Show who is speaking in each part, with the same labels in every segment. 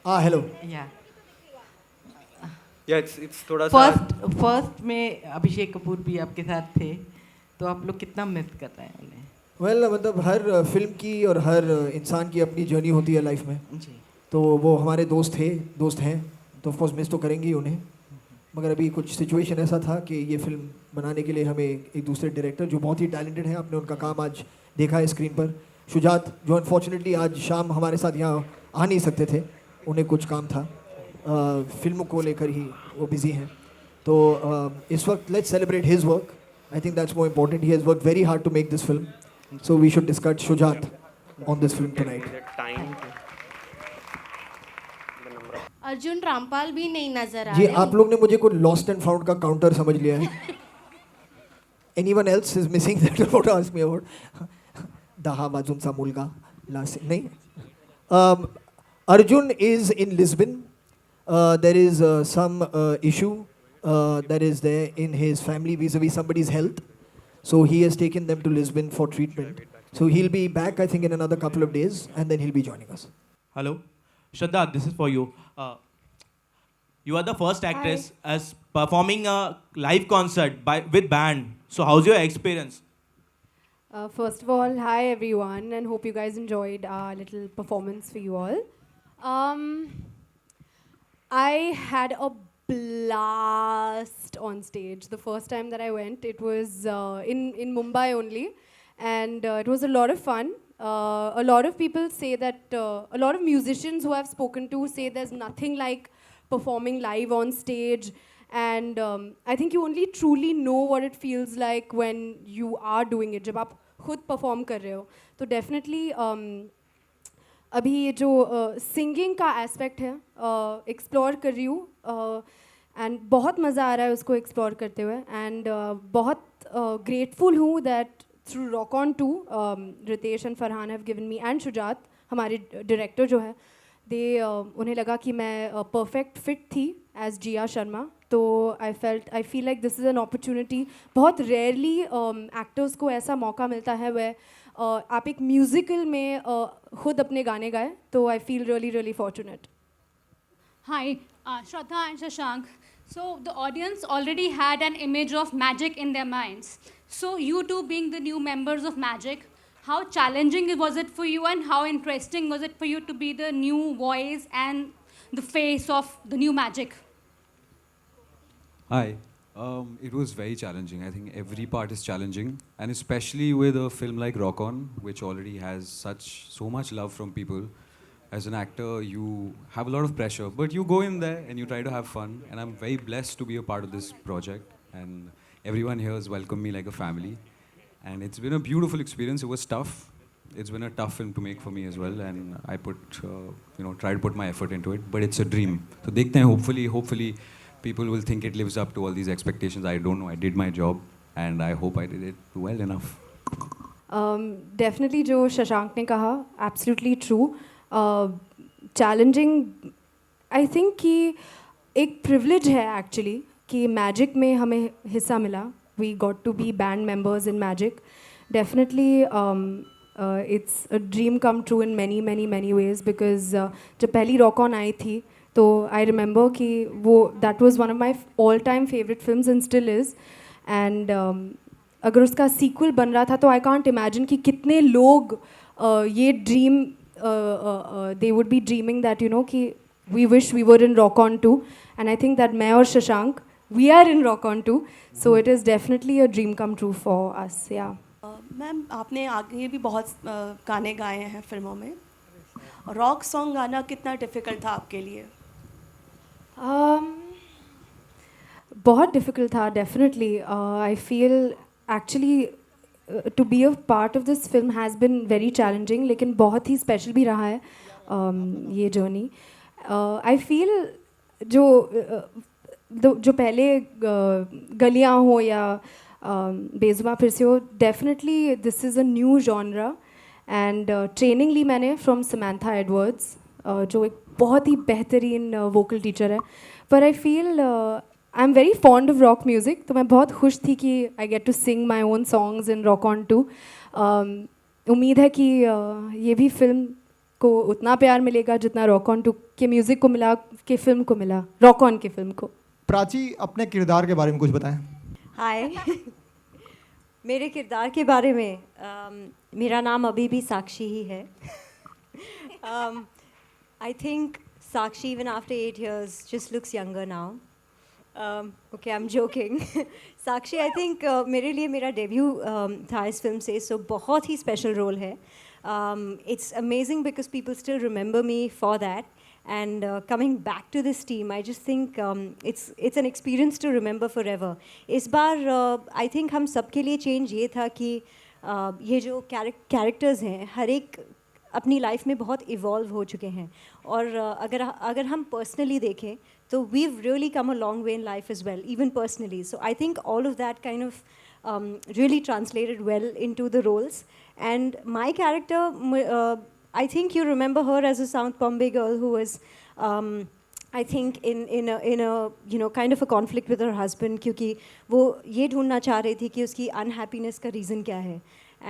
Speaker 1: Hello.
Speaker 2: या
Speaker 3: या it's थोड़ा सा
Speaker 2: फर्स्ट में अभिषेक कपूर भी आपके साथ थे, तो आप लोग कितना मिस कर रहे हैं उन्हें?
Speaker 1: वेल मतलब हर फिल्म की और हर इंसान की अपनी जर्नी होती है लाइफ में,
Speaker 2: जी।
Speaker 1: तो वो हमारे दोस्त हैं, तो ऑफकोर्स मिस तो करेंगे ही उन्हें। मगर अभी कुछ सिचुएशन ऐसा था कि ये फिल्म बनाने के लिए हमें एक दूसरे डायरेक्टर जो बहुत ही टैलेंटेड हैं, आपने उनका काम आज देखा है स्क्रीन पर, शुजात, जो अनफॉर्चुनेटली आज शाम हमारे साथ यहाँ आ नहीं सकते थे, उन्हें कुछ काम था, फिल्म को लेकर ही वो बिज़ी हैं। तो इस वक्त let's celebrate his work. I think that's more important. He has work very hard to make this film, so we should discuss Shujaat on this film tonight.
Speaker 3: Time.
Speaker 4: Arjun Rampal भी नहीं नजर आ
Speaker 1: जी,
Speaker 4: रहे।
Speaker 1: आप लोग ने मुझे कोई लॉस्ट एंड फाउंड का काउंटर समझ लिया है। Anyone else is missing that about ask me about दहा बाजूंचा मुलगा लास्ट नहीं। Arjun is in Lisbon. There is some issue that is there in his family vis-a-vis somebody's health, so he has taken them to Lisbon for treatment. So he'll be back, I think, in another couple of days, and then he'll be joining us.
Speaker 5: Hello, Shraddha, this is for you. You are the first actress as performing a live concert with band. So how's your experience?
Speaker 6: First of all, hi everyone, and hope you guys enjoyed our little performance for you all. I had a blast on stage. The first time that I went, it was in Mumbai only, and it was a lot of fun. A lot of people say that a lot of musicians who I've spoken to say there's nothing like performing live on stage, and I think you only truly know what it feels like when you are doing it. जब आप खुद perform कर रहे हो, तो definitely अभी ये जो सिंगिंग का एस्पेक्ट है एक्सप्लोर कर रही हूँ, एंड बहुत मज़ा आ रहा है उसको एक्सप्लोर करते हुए, एंड बहुत ग्रेटफुल हूँ that through rock on 2 Ritesh and Farhan have given me, and Shujaat हमारे डायरेक्टर जो है, उन्हें लगा कि मैं परफेक्ट फिट थी एज जिया शर्मा. तो I feel like this is an opportunity. बहुत रेयरली एक्टर्स को ऐसा मौका मिलता है वह आप एक म्यूजिकल में खुद अपने गाने गाए, तो I feel really really fortunate.
Speaker 7: Hi, Shraddha and Shashank. So the audience already had an image of Magic in their minds. So you two being the new members of Magic, how challenging was it for you and how interesting was it for you to be the new voice and the face of the new Magic?
Speaker 8: Hi. It was very challenging. I think every part is challenging, and especially with a film like Rock On, which already has so much love from people. As an actor, you have a lot of pressure, but you go in there and you try to have fun. And I'm very blessed to be a part of this project, and everyone here has welcomed me like a family. And it's been a beautiful experience. It was tough. It's been a tough film to make for me as well, and I try to put my effort into it. But it's a dream. So dekhte hain. Hopefully. People will think it lives up to all these expectations. I don't know. I did my job, and I hope I did it well enough.
Speaker 6: Definitely जो शशांक ने कहा, absolutely true. Challenging, I think कि एक privilege है actually कि Magic में हमें हिस्सा मिला. We got to be band members in Magic. Definitely it's a dream come true in many ways, because जब पहली Rock On आई थी, तो आई रिमेंबर कि वो that was one of my all time favourite films and still is. And अगर उसका sequel बन रहा था, तो आई कांट इमेजिन कि कितने लोग ये dream they would be dreaming that कि we wish we were in rock on 2, and I think that मैं और Shashank we are in rock on 2, so it is definitely a dream come true for us. Yeah
Speaker 9: ma'am, आपने आगे भी बहुत गाने गाए हैं फिल्मों में. रॉक सॉन्ग गाना कितना डिफ़िकल्ट था आपके लिए?
Speaker 6: बहुत डिफ़िकल्ट था definitely. I feel actually to be a part of this film has been very challenging, लेकिन बहुत ही स्पेशल भी रहा है ये जर्नी. आई फील जो पहले गलियाँ हो या बेजुबां फिर से हो, definitely this is a new genre, and training ली मैंने फ्रॉम समंथा एडवर्ड्स, जो एक बहुत ही बेहतरीन वोकल टीचर है. पर I feel I am very fond of rock music, तो मैं बहुत खुश थी कि I get to sing my own songs in rock on 2. उम्मीद है कि ये भी फिल्म को उतना प्यार मिलेगा जितना रॉक ऑन टू के म्यूज़िक को मिला, के फिल्म को मिला, रॉक ऑन की फिल्म को।
Speaker 3: प्राची, अपने किरदार के बारे में कुछ बताएं।
Speaker 10: हाय मेरे किरदार के बारे में मेरा नाम अभी भी साक्षी ही है। I think Sakshi even after 8 years just looks younger now. Okay, I am joking. Sakshi I think मेरे लिए मेरा डेब्यू था इस फिल्म से, सो बहुत ही स्पेशल रोल है। It's amazing because people still remember me for that. And coming back to this team, I just think it's an experience to remember forever. इस बार I think हम सबके लिए change ये था कि ये जो characters हैं हर एक अपनी लाइफ में बहुत इवॉल्व हो चुके हैं, और अगर हम पर्सनली देखें तो we've really come a long way in life as well, even personally. So I think all of that kind of really translated well into the roles. And my character, I think you remember her as a South Bombay girl who was, I think in a kind of a conflict with her husband, क्योंकि वो ये ढूंढना चाह रही थी कि उसकी unhappiness का reason क्या है.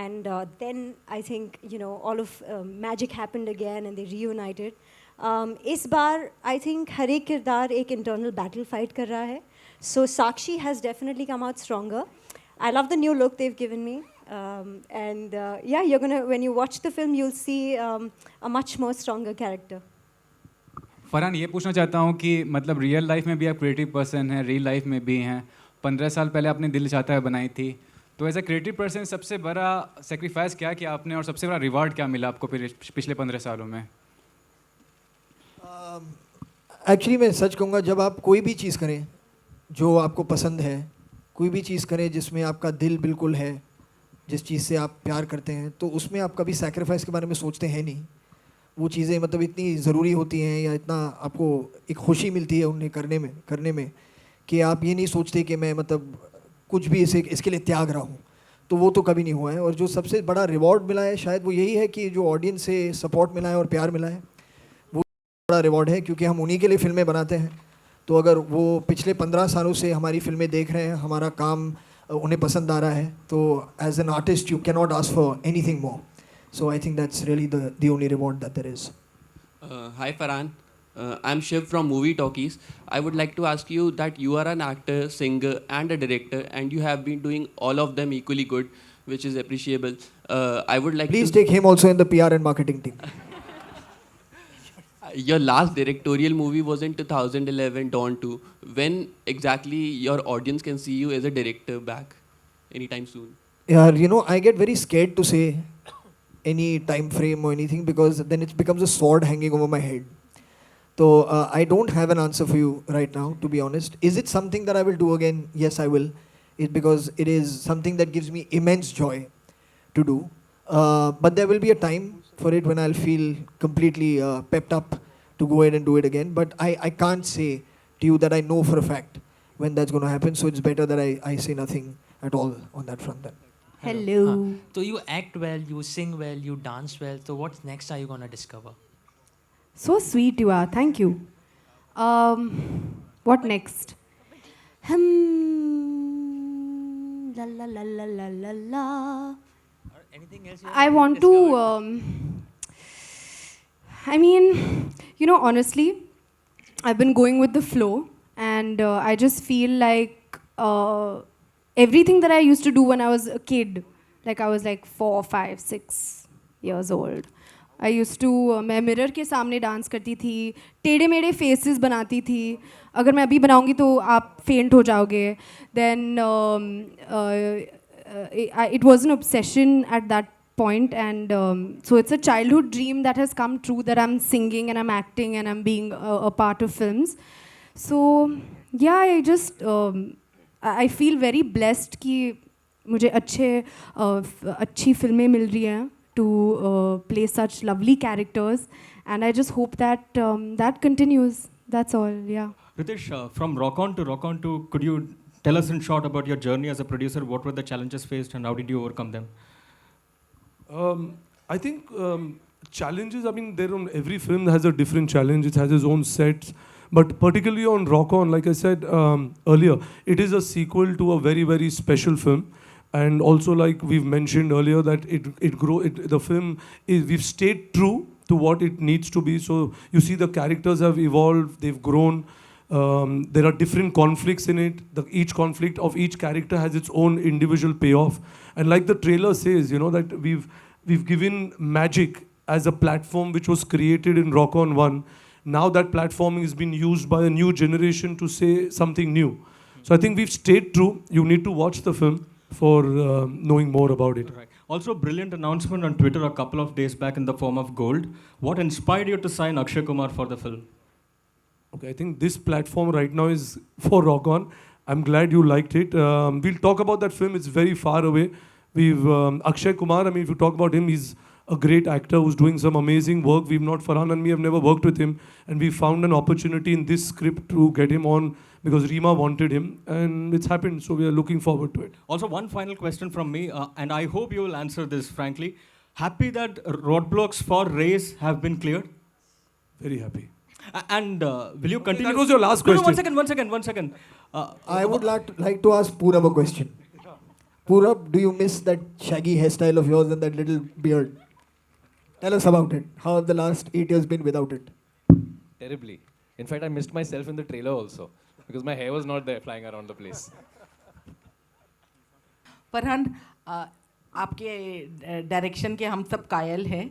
Speaker 10: And then I think all of magic happened again and they reunited. इस बार I think हर एक किरदार एक internal battle fight कर रहा है. So Sakshi has definitely come out stronger. I love the new look they've given me. And yeah, when you watch the film, you'll see a much more stronger character.
Speaker 11: Farhan, ये पूछना चाहता हूँ कि मतलब real life में भी आप creative person हैं, रियल लाइफ में भी हैं। 15 साल पहले आपने दिल चाहता है बनाई थी, तो एज ए क्रिएटिव पर्सन सबसे बड़ा सेक्रीफाइस क्या किया आपने और सबसे बड़ा रिवार्ड क्या मिला आपको पिछले 15 सालों में?
Speaker 1: एक्चुअली मैं सच कहूँगा, जब आप कोई भी चीज़ करें जो आपको पसंद है, कोई भी चीज़ करें जिसमें आपका दिल बिल्कुल है, जिस चीज़ से आप प्यार करते हैं, तो उसमें आप कभी सैक्रिफाइस के बारे में सोचते हैं नहीं। वो चीज़ें मतलब इतनी ज़रूरी होती हैं या इतना आपको एक खुशी मिलती है उन्हें करने में कि आप ये नहीं सोचते कि मैं मतलब कुछ भी इसके लिए त्याग रहा हूँ। तो वो तो कभी नहीं हुआ है। और जो सबसे बड़ा रिवॉर्ड मिला है शायद वो यही है कि जो ऑडियंस से सपोर्ट मिला है और प्यार मिला है, वो बड़ा रिवॉर्ड है, क्योंकि हम उन्हीं के लिए फ़िल्में बनाते हैं। तो अगर वो पिछले 15 सालों से हमारी फ़िल्में देख रहे हैं, हमारा काम उन्हें पसंद आ रहा है, तो as an artist you can not ask for anything more. So I think that's really the only reward that there is.
Speaker 12: Hi Farhan, I'm Shiv from Movie Talkies. I would like to ask you that you are an actor, singer and a director, and you have been doing all of them equally good, which is appreciable. I would like
Speaker 1: Please take him also in the PR and marketing team.
Speaker 12: Your last directorial movie was in 2011, Dawn 2. When exactly your audience can see you as a director back? Anytime soon?
Speaker 1: Yeah, I get very scared to say any time frame or anything, because then it becomes a sword hanging over my head. So I don't have an answer for you right now, to be honest. Is it something that I will do again? Yes, I will. It's because it is something that gives me immense joy to do. But there will be a time for it when I'll feel completely pepped up to go ahead and do it again. But I can't say to you that I know for a fact when that's going to happen. So it's better that I say nothing at all on that front then.
Speaker 10: Hello.
Speaker 13: So you act well, you sing well, you dance well. So what's next are you going to discover?
Speaker 6: So sweet you are. Thank you. What next?
Speaker 10: La la la la la la la.
Speaker 13: Or anything else?
Speaker 6: I want to. I mean, honestly, I've been going with the flow, and I just feel like everything that I used to do when I was a kid, like I was like 4, 5, 6 years old. I used to मैं mirror के सामने dance करती थी, टेढ़े मेढ़े faces बनाती थी. अगर मैं अभी बनाऊंगी तो आप फेंट हो जाओगे. Then it was an obsession at that point, and so it's a childhood dream that has come true, that I'm singing and I'm acting and I'm being a part of films. So yeah, I feel very blessed कि मुझे अच्छी फिल्में मिल रही हैं to play such lovely characters, and I just hope that that continues. That's all. Yeah.
Speaker 14: Ritesh, from Rock On to, could you tell us in short about your journey as a producer? What were the challenges faced and how did you overcome them?
Speaker 15: I think challenges, every film has a different challenge. It has its own sets. But particularly on Rock On, like I said earlier, it is a sequel to a very, very special film. And also, like we've mentioned earlier, that the film we've stayed true to what it needs to be. So you see the characters have evolved, they've grown. There are different conflicts in it. Each conflict of each character has its own individual payoff. And like the trailer says, you know, that we've given magic as a platform which was created in Rock On 1. Now that platform is being used by a new generation to say something new. So I think we've stayed true. You need to watch the film for knowing more about it.
Speaker 14: Right. Also, a brilliant announcement on Twitter a couple of days back in the form of gold. What inspired you to sign Akshay Kumar for the film?
Speaker 15: Okay, I think this platform right now is for Rock On. I'm glad you liked it. We'll talk about that film. It's very far away. We've Akshay Kumar, I mean, if you talk about him, he's a great actor who's doing some amazing work. Farhan and me have never worked with him. And we found an opportunity in this script to get him on because Rima wanted him. And it's happened, so we are looking forward to it.
Speaker 14: Also, one final question from me, and I hope you will answer this frankly. Happy that roadblocks for race have been cleared?
Speaker 15: Very happy.
Speaker 14: And will you continue?
Speaker 15: That was your last question.
Speaker 14: No, one second.
Speaker 1: I would like to ask Purab a question. Purab, do you miss that shaggy hairstyle of yours and that little beard? Tell us about it. How have the last 8 years been without it?
Speaker 16: Terribly. In fact, I missed myself in the trailer also because my hair was not there flying around the place.
Speaker 2: Farhan, आपके direction के हम सब कायल हैं.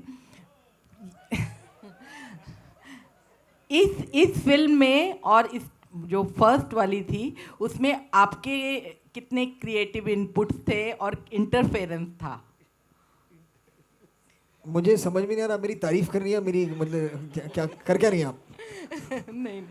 Speaker 2: इस film में और इस जो फर्स्ट वाली थी उसमें आपके कितने क्रिएटिव इनपुट्स थे और इंटरफेरेंस था?
Speaker 1: मुझे समझ में नहीं आ रहा, मेरी तारीफ कर रही है, मेरी मतलब क्या कर क्या रही हैं आप?
Speaker 2: नहीं.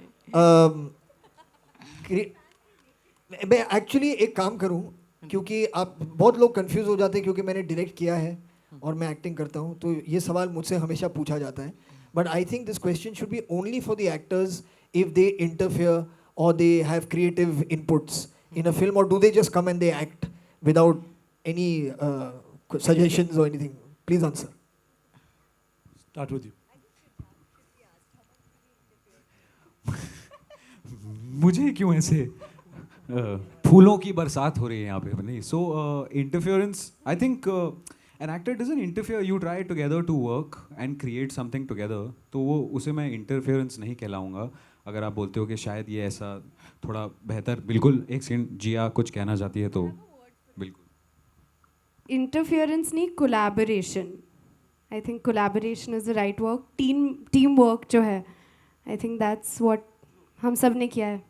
Speaker 1: मैं एक्चुअली एक काम करूं, क्योंकि आप बहुत लोग कंफ्यूज हो जाते हैं क्योंकि मैंने डायरेक्ट किया है और मैं एक्टिंग करता हूं, तो ये सवाल मुझसे हमेशा पूछा जाता है. But I think this question should be only for the actors if they interfere or they have creative inputs in a film, or do they just come and they act without any suggestions or anything? Please answer.
Speaker 15: Start with you.
Speaker 8: मुझे क्यों ऐसे फूलों की बरसात हो रही है यहाँ पे? नहीं, so interference, I think an actor doesn't interfere. You try together to work and create something together. तो वो उसे मैं interference नहीं कहलाऊंगा. अगर आप बोलते हो कि शायद ये ऐसा थोड़ा बेहतर, बिल्कुल. एक सेकंड, जिया कुछ कहना चाहती है तो बिल्कुल.
Speaker 6: इंटरफेरेंस नहीं, collaboration. I think collaboration is the right work. Team work जो है, आई थिंक दैट्स व्हाट हम सब ने किया है.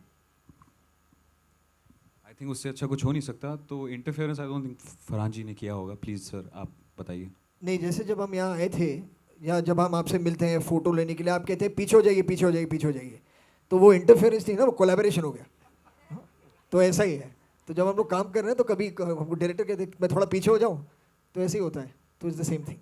Speaker 8: आई थिंक उससे अच्छा कुछ हो नहीं सकता. तो interference I don't think Farhan ji ने किया होगा. प्लीज़ सर आप बताइए.
Speaker 1: नहीं, जैसे जब हम यहाँ आए थे या जब हम आपसे मिलते हैं फ़ोटो लेने के लिए, आप कहते हैं पीछे हो जाइए, पीछे हो जाइए, पीछे हो जाइए. तो वो इंटरफेरेंस नहीं ना, वो कोलैबोरेशन हो गया. तो ऐसा ही है. तो जब हम लोग काम कर रहे हैं तो कभी डायरेक्टर कहते हैं मैं थोड़ा पीछे हो जाऊँ, तो ऐसे ही होता है. तो इट्स द सेम थिंग.